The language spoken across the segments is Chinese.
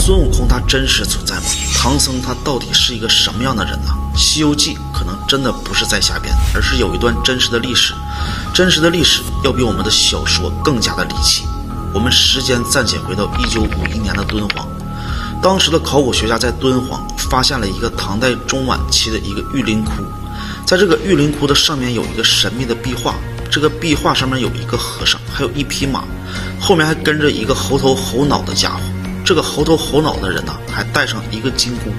孙悟空他真实存在吗？唐僧他到底是一个什么样的人呢？《西游记》可能真的不是在瞎编，而是有一段真实的历史。真实的历史要比我们的小说更加的离奇。我们时间暂且回到1951年的敦煌，当时的考古学家在敦煌发现了一个唐代中晚期的一个玉林窟，在这个玉林窟的上面有一个神秘的壁画，这个壁画上面有一个和尚，还有一匹马，后面还跟着一个猴头猴脑的家伙。这个猴头猴脑的人呢，还带上一个金箍。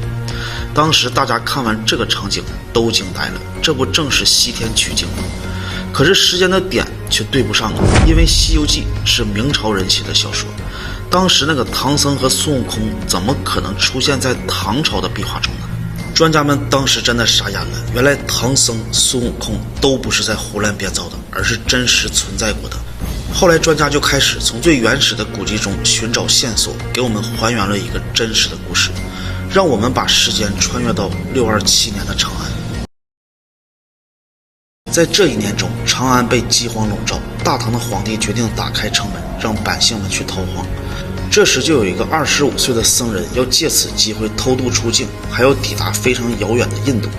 当时大家看完这个场景都惊呆了，这不正是西天取经吗？可是时间的点却对不上了，因为《西游记》是明朝人写的小说，当时那个唐僧和孙悟空怎么可能出现在唐朝的壁画中呢？专家们当时真的傻眼了，原来唐僧、孙悟空都不是在胡乱编造的，而是真实存在过的。后来专家就开始从最原始的古籍中寻找线索，给我们还原了一个真实的故事，让我们把时间穿越到627年的长安。在这一年中，长安被饥荒笼罩，大唐的皇帝决定打开城门，让百姓们去逃荒。这时就有一个25岁的僧人要借此机会偷渡出境，还要抵达非常遥远的印度。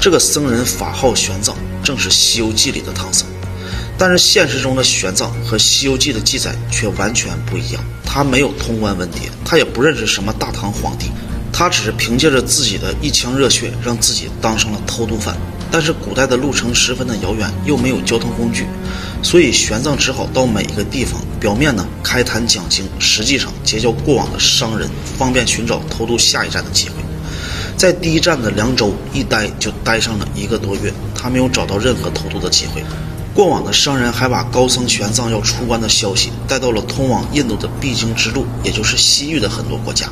这个僧人法号玄奘，正是《西游记》里的唐僧。但是现实中的玄奘和《西游记》的记载却完全不一样，他没有通关文牒，他也不认识什么大唐皇帝，他只是凭借着自己的一腔热血，让自己当上了偷渡犯。但是古代的路程十分的遥远，又没有交通工具，所以玄奘只好到每一个地方，表面呢开坛讲经，实际上结交过往的商人，方便寻找偷渡下一站的机会。在第一站的凉州一待就待上了1个多月，他没有找到任何偷渡的机会。过往的商人还把高僧玄奘要出关的消息带到了通往印度的必经之路，也就是西域的很多国家。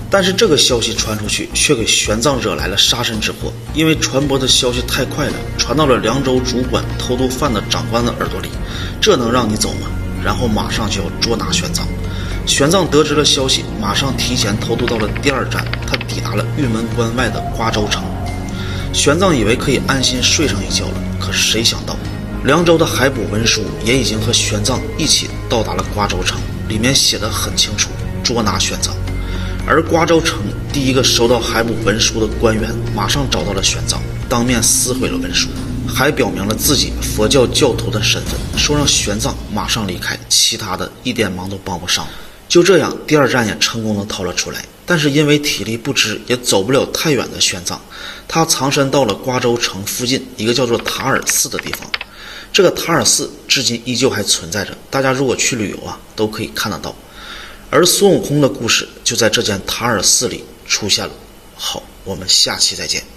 但是这个消息传出去，却给玄奘惹来了杀身之祸，因为传播的消息太快了，传到了凉州主管偷渡犯的长官的耳朵里，这能让你走吗？然后马上就要捉拿玄奘。玄奘得知了消息，马上提前偷渡到了第2站，他抵达了玉门关外的瓜州城。玄奘以为可以安心睡上一觉了，可是谁想到凉州的海捕文书也已经和玄奘一起到达了瓜州城，里面写得很清楚，捉拿玄奘。而瓜州城第一个收到海捕文书的官员马上找到了玄奘，当面撕毁了文书，还表明了自己佛教教徒的身份，说让玄奘马上离开，其他的一点忙都帮不上。就这样，第2站也成功的逃了出来。但是因为体力不支，也走不了太远的玄奘，他藏身到了瓜州城附近一个叫做塔尔寺的地方。这个塔尔寺至今依旧还存在着，大家如果去旅游都可以看得到。而孙悟空的故事就在这间塔尔寺里出现了。好，我们下期再见。